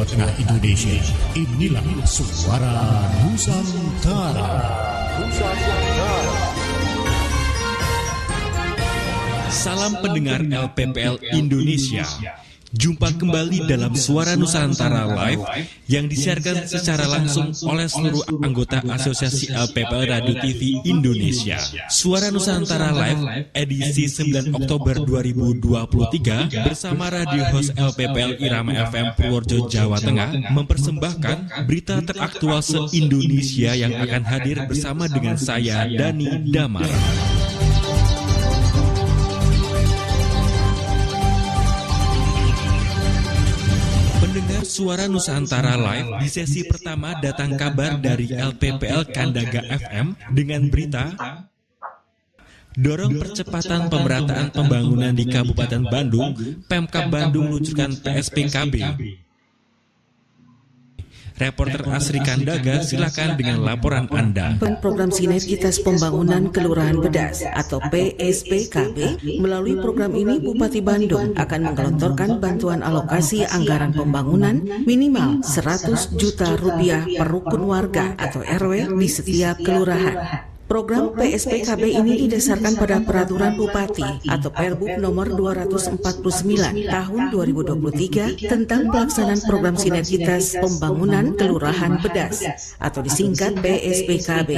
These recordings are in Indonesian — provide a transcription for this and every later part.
Jawa Tengah Indonesia. Inilah Suara Nusantara. Salam pendengar LPPL Indonesia. Jumpa kembali dalam Suara Nusantara Live yang disiarkan secara langsung oleh seluruh anggota Asosiasi LPPL Radio TV Indonesia. Suara Nusantara Live edisi 9 Oktober 2023 bersama radio host LPPL Irama FM Purworejo, Jawa Tengah mempersembahkan berita teraktual se-Indonesia yang akan hadir bersama dengan saya, Dani Damar. Pendengar Suara Nusantara Live, di sesi pertama datang kabar dari LPPL Kandaga FM dengan berita dorong percepatan pemerataan pembangunan di Kabupaten Bandung, Pemkab Bandung luncurkan PSPKB. Reporter Asri Kandaga, silakan dengan laporan Anda. Program Sinergitas Pembangunan Kelurahan Bedas atau PSPKB, melalui program ini Bupati Bandung akan menggelontorkan bantuan alokasi anggaran pembangunan minimal 100 juta rupiah per rukun warga atau RW di setiap kelurahan. Program PSPKB ini didasarkan pada Peraturan Bupati atau Perbuk nomor 249 tahun 2023 tentang pelaksanaan program sinergitas pembangunan Kelurahan Bedas atau disingkat PSPKB.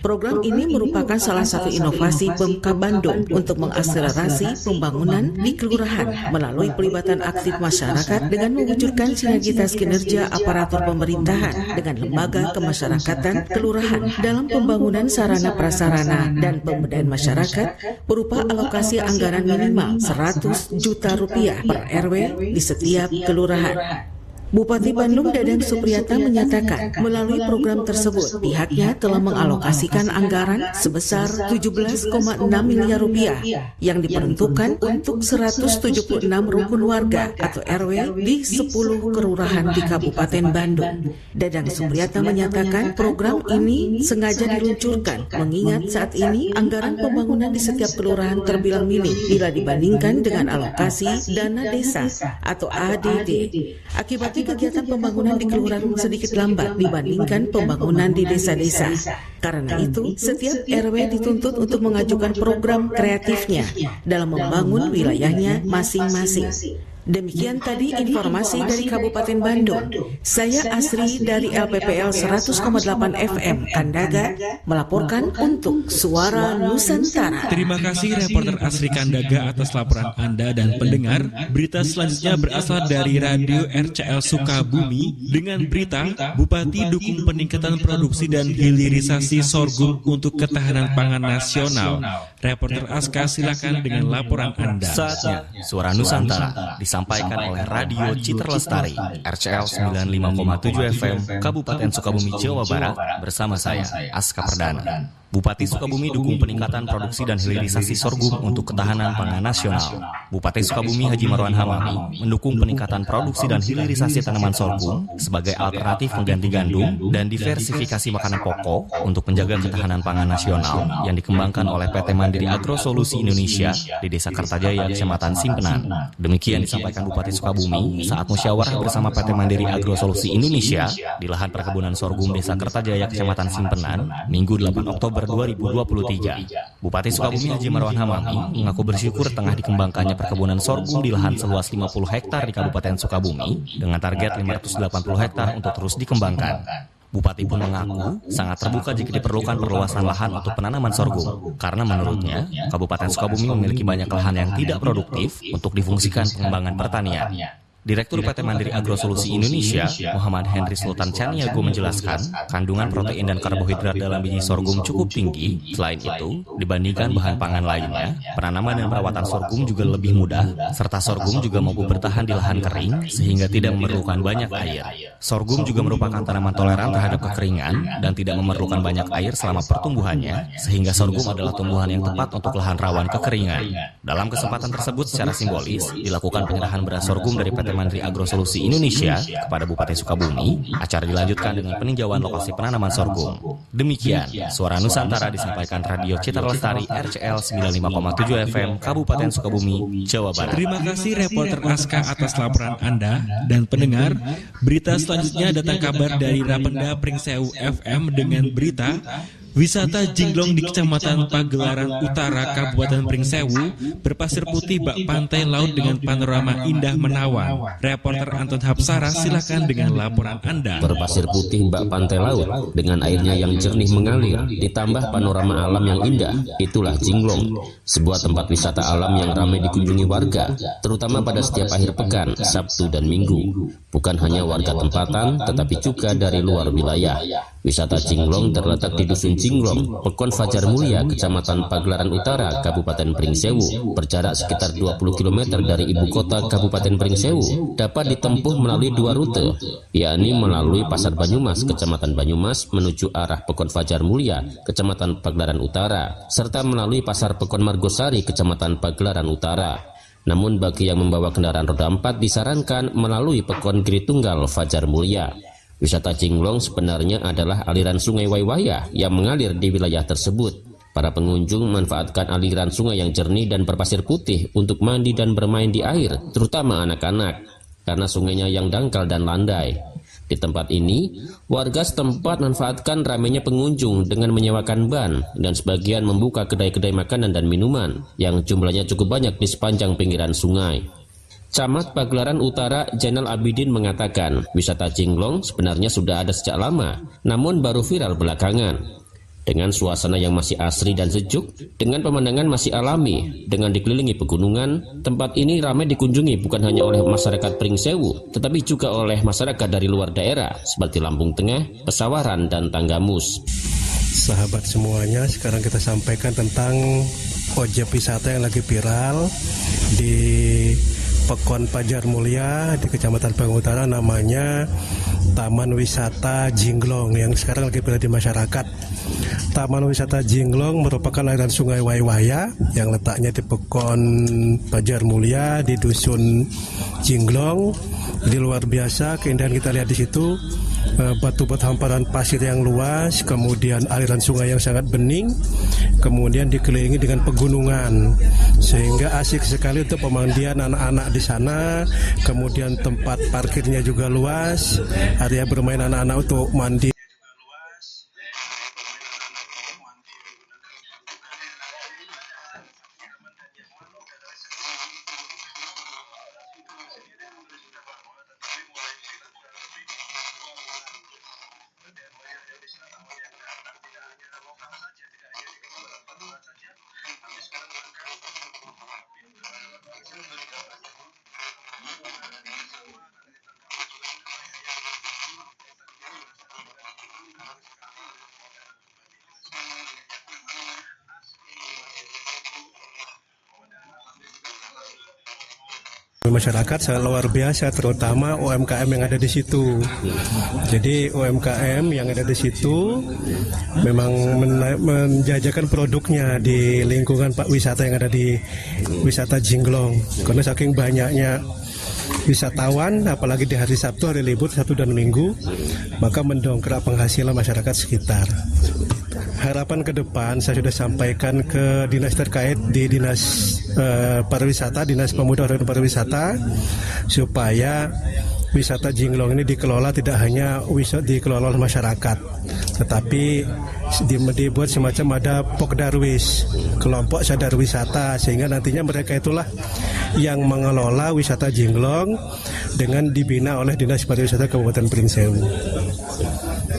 Program ini merupakan salah satu inovasi Pemkab Bandung untuk mengakselerasi pembangunan di kelurahan melalui pelibatan aktif masyarakat dengan mewujudkan sinergitas kinerja aparatur pemerintahan dengan lembaga kemasyarakatan kelurahan dalam pembangunan sarana prasarana dan pemberdayaan masyarakat berupa alokasi anggaran minimal 100 juta rupiah per RW di setiap kelurahan. Bupati Bandung Dadang Supriyatna menyatakan melalui program tersebut pihaknya telah mengalokasikan anggaran sebesar 17,6 miliar rupiah yang diperuntukkan untuk 176 rukun warga atau RW di 10 kelurahan di Kabupaten Bandung. Dadang Supriyatna menyatakan program ini sengaja diluncurkan mengingat saat ini anggaran pembangunan di setiap kelurahan terbilang minim bila dibandingkan dengan alokasi dana desa atau ADD. Akibatnya kegiatan pembangunan di kelurahan sedikit lambat dibandingkan pembangunan di desa-desa. Karena itu, setiap RW dituntut untuk mengajukan program kreatifnya dalam membangun wilayahnya masing-masing. Demikian tadi informasi dari Kabupaten Bandung. Saya Asri dari LPPL 100,8 FM Kandaga melaporkan untuk Suara Nusantara. Terima kasih reporter Asri Kandaga atas laporan Anda dan pendengar. Berita selanjutnya berasal dari Radio RCL Sukabumi dengan berita Bupati dukung peningkatan produksi dan hilirisasi sorghum untuk ketahanan pangan nasional. Reporter Aska, silakan dengan laporan Anda. Saatnya Suara Nusantara disampaikan oleh Radio Citra Lestari RCL 95,7 FM Kabupaten Sukabumi, Jawa Barat bersama saya Aska Perdana. Bupati Sukabumi dukung peningkatan produksi dan hilirisasi sorghum untuk ketahanan pangan nasional. Bupati Sukabumi Haji Marwan Hamami mendukung peningkatan produksi dan hilirisasi tanaman sorghum sebagai alternatif pengganti gandum dan diversifikasi makanan pokok untuk menjaga ketahanan pangan nasional yang dikembangkan oleh PT Mandiri Agro Solusi Indonesia di Desa Kertajaya, Kecamatan Simpenan. Demikian disampaikan Bupati Sukabumi saat musyawarah bersama PT Mandiri Agro Solusi Indonesia di lahan perkebunan sorghum Desa Kertajaya, Kecamatan Simpenan, Minggu 8 Oktober 2023. Bupati Sukabumi Haji Marwan Hamami mengaku bersyukur tengah dikembangkannya perkebunan sorghum di lahan seluas 50 hektar di Kabupaten Sukabumi dengan target 580 hektar untuk terus dikembangkan. Bupati pun mengaku sangat terbuka jika diperlukan perluasan lahan untuk penanaman sorghum karena menurutnya Kabupaten Sukabumi memiliki banyak lahan yang tidak produktif untuk difungsikan pengembangan pertanian. Direktur PT Mandiri Agro Solusi Indonesia, Muhammad Henry Sultan Caniago menjelaskan, kandungan protein dan karbohidrat dalam biji sorghum cukup tinggi. Selain itu, dibandingkan bahan pangan lainnya, penanaman dan perawatan sorghum juga lebih mudah, serta sorghum juga mampu bertahan di lahan kering sehingga tidak memerlukan banyak air. Sorghum juga merupakan tanaman toleran terhadap kekeringan dan tidak memerlukan banyak air selama pertumbuhannya, sehingga sorghum adalah tumbuhan yang tepat untuk lahan rawan kekeringan. Dalam kesempatan tersebut secara simbolis, dilakukan penyerahan beras sorghum dari PT Mandri Agrosolusi Indonesia kepada Bupati Sukabumi, acara dilanjutkan dengan peninjauan lokasi penanaman sorghum. Demikian, Suara Nusantara disampaikan Radio Citra Lestari RCL 95,7 FM Kabupaten Sukabumi, Jawa Barat. Terima kasih reporter Aska atas laporan Anda. Dan pendengar, berita selanjutnya datang kabar dari Rapenda Pringsewu FM dengan berita wisata Jinglong di Kecamatan Pagelaran Utara, Kabupaten Pringsewu berpasir putih bak pantai laut dengan panorama indah menawan. Reporter Anton Hapsara, silakan dengan laporan Anda. Berpasir putih bak pantai laut dengan airnya yang jernih mengalir, ditambah panorama alam yang indah, itulah Jinglong, sebuah tempat wisata alam yang ramai dikunjungi warga, terutama pada setiap akhir pekan, Sabtu dan Minggu. Bukan hanya warga tempatan, tetapi juga dari luar wilayah. Wisata Jinglong terletak di Dusun Jinglong, Pekon Fajar Mulia, Kecamatan Pagelaran Utara, Kabupaten Pringsewu, berjarak sekitar 20 km dari ibu kota Kabupaten Pringsewu. Dapat ditempuh melalui dua rute, yakni melalui Pasar Banyumas, Kecamatan Banyumas menuju arah Pekon Fajar Mulia, Kecamatan Pagelaran Utara, serta melalui Pasar Pekon Margosari, Kecamatan Pagelaran Utara. Namun bagi yang membawa kendaraan roda 4 disarankan melalui Pekon Giri Tunggal Fajar Mulia. Wisata Jinglong sebenarnya adalah aliran sungai Waiwaya yang mengalir di wilayah tersebut. Para pengunjung memanfaatkan aliran sungai yang jernih dan berpasir putih untuk mandi dan bermain di air, terutama anak-anak, karena sungainya yang dangkal dan landai. Di tempat ini, warga setempat memanfaatkan ramainya pengunjung dengan menyewakan ban dan sebagian membuka kedai-kedai makanan dan minuman yang jumlahnya cukup banyak di sepanjang pinggiran sungai. Camat Pagelaran Utara Zainal Abidin mengatakan wisata Jinglong sebenarnya sudah ada sejak lama, namun baru viral belakangan. Dengan suasana yang masih asri dan sejuk, dengan pemandangan masih alami, dengan dikelilingi pegunungan, tempat ini ramai dikunjungi bukan hanya oleh masyarakat Pringsewu, tetapi juga oleh masyarakat dari luar daerah seperti Lampung Tengah, Pesawaran, dan Tanggamus. Sahabat semuanya, sekarang kita sampaikan tentang objek wisata yang lagi viral di Pekon Fajar Mulia di Kecamatan Pagelaran Utara, namanya Taman Wisata Jinglong yang sekarang lagi berada di masyarakat. Taman Wisata Jinglong merupakan aliran sungai Waiwaya yang letaknya di Pekon Fajar Mulia di Dusun Jinglong. Jadi luar biasa keindahan kita lihat di situ. Batu-batu hamparan pasir yang luas, kemudian aliran sungai yang sangat bening, kemudian dikelilingi dengan pegunungan, sehingga asik sekali untuk pemandian anak-anak di sana. Kemudian tempat parkirnya juga luas, area bermain anak-anak untuk mandi. Masyarakat sangat luar biasa, terutama UMKM yang ada di situ. Jadi UMKM yang ada di situ memang menjajakan produknya di lingkungan Pak wisata yang ada di wisata Jinglong. Karena saking banyaknya wisatawan, apalagi di hari Sabtu, hari libur Sabtu dan Minggu, maka mendongkrak penghasilan masyarakat sekitar. Harapan ke depan saya sudah sampaikan ke dinas terkait di Dinas Pariwisata, Dinas Pemuda dan Pariwisata, supaya wisata Jinglong ini dikelola tidak hanya dikelola oleh masyarakat, tetapi dibuat semacam ada Pokdarwis, kelompok sadar wisata, sehingga nantinya mereka itulah yang mengelola wisata Jinglong dengan dibina oleh Dinas Pariwisata Kabupaten Pringsewu.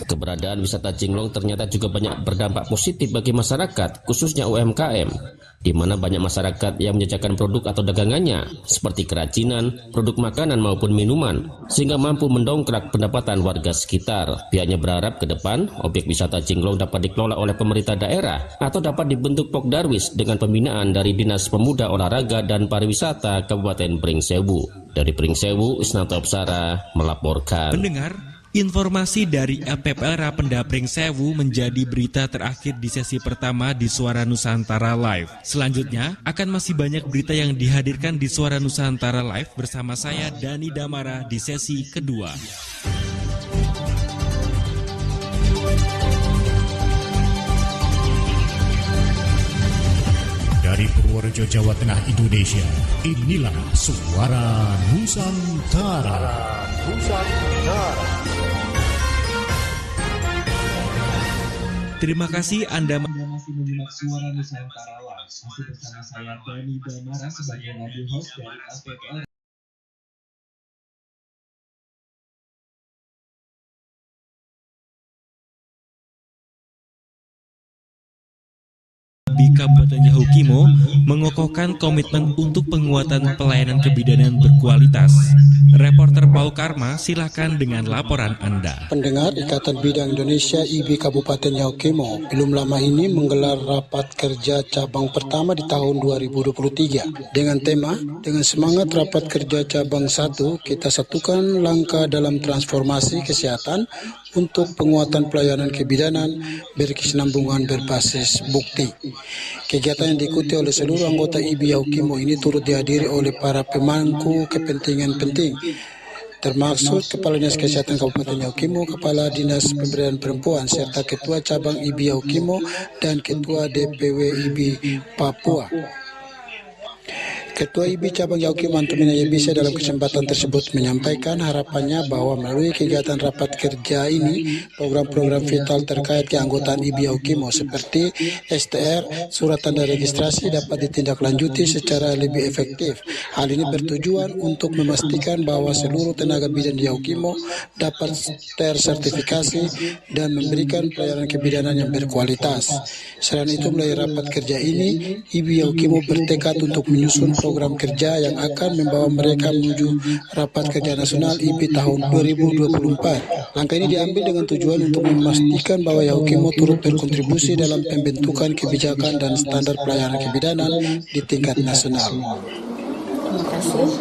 Keberadaan wisata Jinglong ternyata juga banyak berdampak positif bagi masyarakat, khususnya UMKM, di mana banyak masyarakat yang menjajakan produk atau dagangannya, seperti kerajinan, produk makanan maupun minuman, sehingga mampu mendongkrak pendapatan warga sekitar. Pihaknya berharap ke depan, objek wisata Jinglong dapat dikelola oleh pemerintah daerah atau dapat dibentuk Pokdarwis dengan pembinaan dari Dinas Pemuda, Olahraga, dan Pariwisata Kabupaten Pringsewu. Dari Pringsewu, Isnanto Apsara melaporkan. Pendengar, Informasi dari LPPL Rapenda Pringsewu menjadi berita terakhir di sesi pertama di Suara Nusantara Live. Selanjutnya akan masih banyak berita yang dihadirkan di Suara Nusantara Live bersama saya Dani Damara di sesi kedua. Dari Purworejo, Jawa Tengah, Indonesia, inilah Suara Nusantara. Terima kasih Anda masih menyimak Suara Nusantara Live. Masih bersama saya Dani Damara sebagai radio host dari LPPL. Di Kabupaten Yahukimo mengokohkan komitmen untuk penguatan pelayanan kebidanan berkualitas. Reporter Paul Karma, silakan dengan laporan Anda. Pendengar Ikatan Bidang Indonesia IB Kabupaten Yahukimo belum lama ini menggelar rapat kerja cabang pertama di tahun 2023 dengan tema dengan semangat rapat kerja cabang 1 kita satukan langkah dalam transformasi kesehatan untuk penguatan pelayanan kebidanan berkesinambungan berbasis bukti. Kegiatan yang diikuti oleh seluruh anggota IB Yahukimo ini turut dihadiri oleh para pemangku kepentingan penting, termasuk Kepala Dinas Kesehatan Kabupaten Yahukimo, Kepala Dinas Pemberdayaan Perempuan, serta Ketua Cabang IB Yahukimo dan Ketua DPW IB Papua. Ketua IB Cabang Yahukimo Antumina Yebisa dalam kesempatan tersebut menyampaikan harapannya bahwa melalui kegiatan rapat kerja ini, program-program vital terkait keanggotaan IB Yahukimo seperti STR, surat tanda registrasi dapat ditindaklanjuti secara lebih efektif. Hal ini bertujuan untuk memastikan bahwa seluruh tenaga bidan di Yahukimo dapat tersertifikasi dan memberikan pelayanan kebidanan yang berkualitas. Selain itu, melalui rapat kerja ini, IB Yahukimo bertekad untuk menyusun program kerja yang akan membawa mereka menuju rapat kerja nasional IB tahun 2024. Langkah ini diambil dengan tujuan untuk memastikan bahwa Yahukimo turut berkontribusi dalam pembentukan kebijakan dan standar pelayanan kebidanan di tingkat nasional. Terima kasih.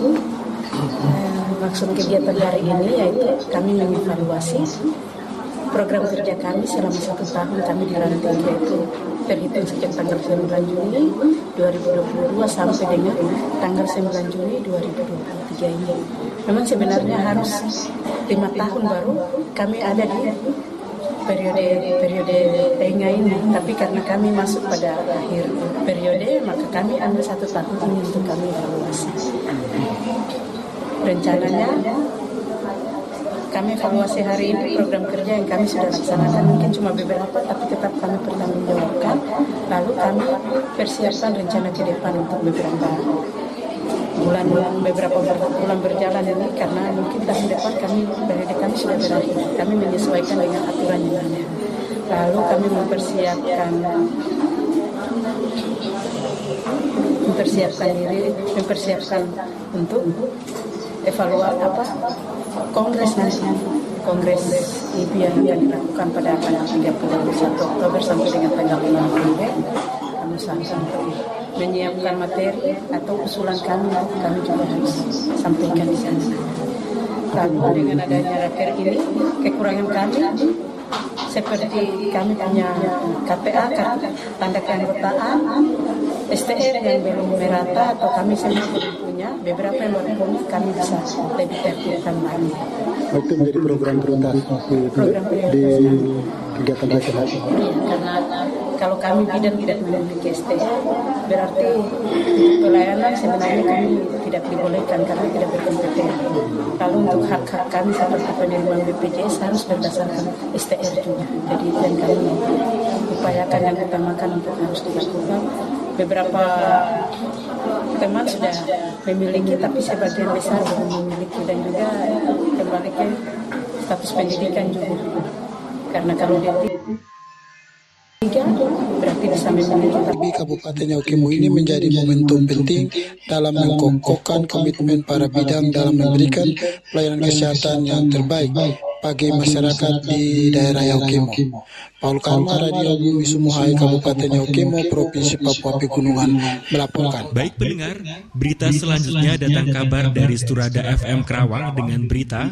Maksud kegiatan hari ini yaitu kami mengevaluasi program kerja kami selama 1 tahun kami dilantik, yaitu terhitung sejak tanggal 9 Juni 2022 sampai dengan tanggal 9 Juni 2023 ini. Memang sebenarnya harus 5 tahun baru kami ada di periode tengah ini, tapi karena kami masuk pada akhir periode, maka kami ambil 1 tahun ini untuk kami evaluasi. Rencananya kami evaluasi hari ini program kerja yang kami sudah laksanakan mungkin cuma beberapa, tapi tetap kami pertanggungjawabkan. Lalu kami persiapkan rencana ke depan untuk beberapa bulan berjalan ini, karena mungkin tahun depan periode kami sudah berakhir. Kami menyesuaikan dengan aturan yang ada. Lalu kami mempersiapkan untuk evaluasi Kongres IB yang dilakukan pada tanggal 31 Oktober sampai dengan tanggal 5 November. Kami usahakan menyiapkan materi atau usulan kami juga harus sampaikan di sana. Lalu dengan adanya raker ini, kekurangan kami seperti kami punya KPA, tanda keanggotaan, STR yang belum merata atau kami sendiri belum punya, beberapa yang baru punya kami bisa lebih tertibkan lagi. Itu menjadi program prioritas di kegiatan nasional. Iya, karena kalau kami bidan tidak memiliki STR, berarti pelayanan sebenarnya kami tidak dibolehkan karena tidak berkompetensi. Lalu untuk hak-hak kami seperti penerimaan BPJS harus berdasarkan STR juga. Jadi dan kami upayakan yang utamakan untuk harus dilakukan. Beberapa teman sudah memiliki, tapi sebagian besar belum memiliki, dan juga kembali ke status pendidikan juga. Karena kalau dia berarti bisa memiliki. IB Kabupaten Yahukimo ini menjadi momentum penting dalam mengkokohkan komitmen para bidang dalam memberikan pelayanan kesehatan yang terbaik bagi masyarakat di daerah Yahukimo. Paul Karma, Radio Bumi Sumuhai, Kabupaten Yahukimo, Provinsi Papua Pegunungan melaporkan. Baik pendengar, berita selanjutnya datang kabar dari Sturada FM Kerawang dengan berita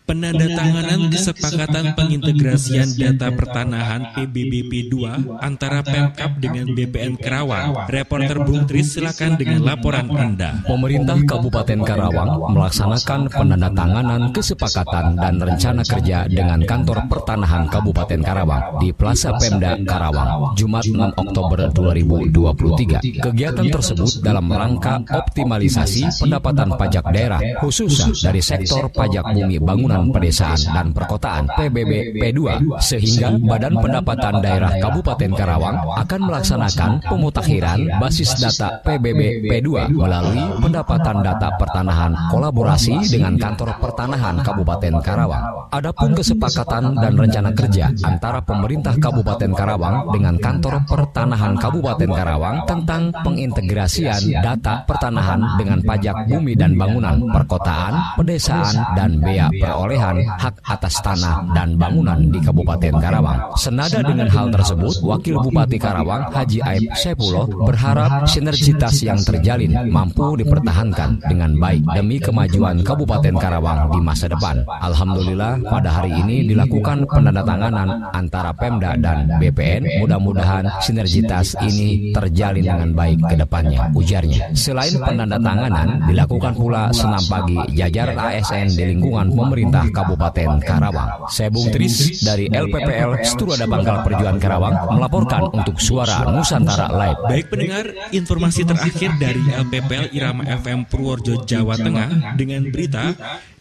Penandatanganan kesepakatan pengintegrasian data pertanahan PBBP 2 antara Pemkab dengan BPN Karawang. Reporter Bung Tris, silakan dengan laporan Anda. Pemerintah Kabupaten Karawang melaksanakan penandatanganan kesepakatan dan rencana kerja dengan Kantor Pertanahan Kabupaten Karawang di Plaza Pemda Karawang, Jumat 6 Oktober 2023. Kegiatan tersebut dalam rangka optimalisasi pendapatan pajak daerah, khususnya dari sektor pajak bumi bangunan pedesaan dan perkotaan PBB P2, sehingga Badan Pendapatan Daerah Kabupaten Karawang akan melaksanakan pemutakhiran basis data PBB P2 melalui pendapatan data pertanahan kolaborasi dengan Kantor Pertanahan Kabupaten Karawang. Adapun kesepakatan dan rencana kerja antara pemerintah Kabupaten Karawang dengan Kantor Pertanahan Kabupaten Karawang tentang pengintegrasian data pertanahan dengan pajak bumi dan bangunan perkotaan, pedesaan, dan bea perolehan hak atas tanah dan bangunan di Kabupaten Karawang. Senada dengan hal tersebut, Wakil Bupati Karawang Haji Aib Saipullah berharap sinergitas yang terjalin mampu dipertahankan dengan baik demi kemajuan Kabupaten Karawang di masa depan. Alhamdulillah, pada hari ini dilakukan penandatanganan antara Pemda dan BPN. Mudah-mudahan sinergitas ini terjalin dengan baik ke depannya, ujarnya. Selain penandatanganan, dilakukan pula senam pagi jajaran ASN di lingkungan pemerintah Kabupaten Karawang. Saya Bung Tris dari LPPL Sturada Bangkal Perjuangan Karawang melaporkan untuk Suara Nusantara Live. Baik pendengar, informasi terakhir dari LPPL Irama FM Purworejo, Jawa Tengah dengan berita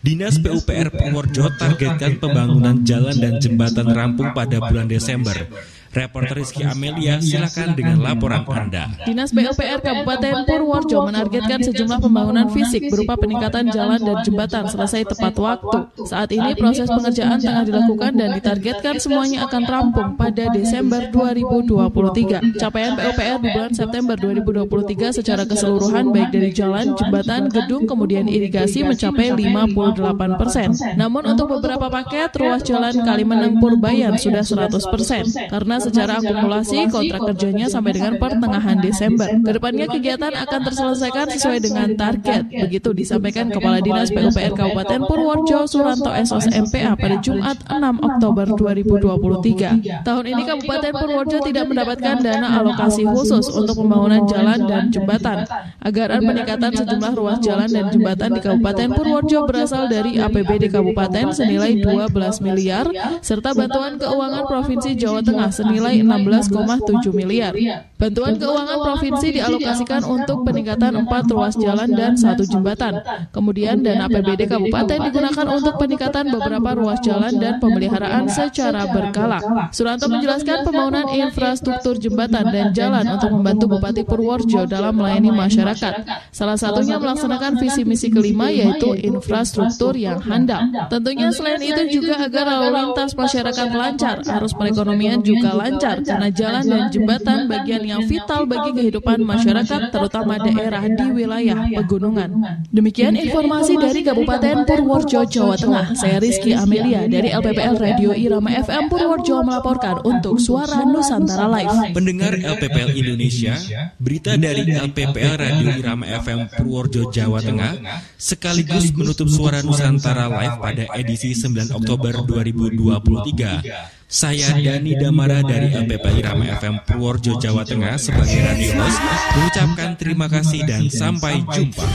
Dinas PUPR Purworejo targetkan pembangunan jalan dan jembatan rampung pada bulan Desember. Reporter Rizky Amelia, silakan dengan laporan Anda. Dinas PUPR Kabupaten Purworejo menargetkan sejumlah pembangunan fisik berupa peningkatan jalan dan jembatan selesai tepat waktu. Saat ini proses pengerjaan tengah dilakukan dan ditargetkan semuanya akan rampung pada Desember 2023. Capaian PUPR di bulan September 2023 secara keseluruhan baik dari jalan, jembatan, gedung, kemudian irigasi mencapai 58%. Namun untuk beberapa paket, ruas jalan Kalimenang Purbayan sudah 100%. Karena secara akumulasi kontrak kerjanya sampai dengan pertengahan Desember. Kedepannya kegiatan akan terselesaikan sesuai dengan target. Begitu disampaikan Kepala Dinas PUPR Kabupaten Purworejo Suranto SOS MPA pada Jumat 6 Oktober 2023. Tahun ini Kabupaten Purworejo tidak mendapatkan dana alokasi khusus untuk pembangunan jalan dan jembatan. Anggaran peningkatan sejumlah ruas jalan dan jembatan di Kabupaten Purworejo berasal dari APBD Kabupaten senilai 12 miliar serta bantuan keuangan Provinsi Jawa Tengah senilai 16,7 miliar. Bantuan keuangan provinsi dialokasikan untuk peningkatan 4 ruas jalan dan 1 jembatan. Kemudian dana APBD Kabupaten digunakan untuk peningkatan beberapa ruas jalan dan pemeliharaan secara berkala. Suranto menjelaskan pembangunan infrastruktur jembatan dan jalan untuk membantu Bupati Purworejo dalam melayani masyarakat. Salah satunya melaksanakan visi misi kelima yaitu infrastruktur yang handal. Tentunya selain itu juga agar lalu lintas masyarakat lancar, arus perekonomian juga lancar karena jalan dan jembatan bagian yang vital bagi kehidupan masyarakat terutama daerah di wilayah pegunungan. Demikian informasi dari Kabupaten Purworejo, Jawa Tengah. Saya Rizky Amelia dari LPPL Radio Irama FM Purworejo melaporkan untuk Suara Nusantara Live. Pendengar LPPL Indonesia, berita dari LPPL Radio Irama FM Purworejo, Jawa Tengah sekaligus menutup Suara Nusantara Live pada edisi 9 Oktober 2023. Saya Dani Damara dari LPPL Irama FM Purworejo, Jawa Tengah sebagai radio host mengucapkan terima kasih dan sampai jumpa.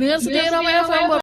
Pendengar setia Ramai FM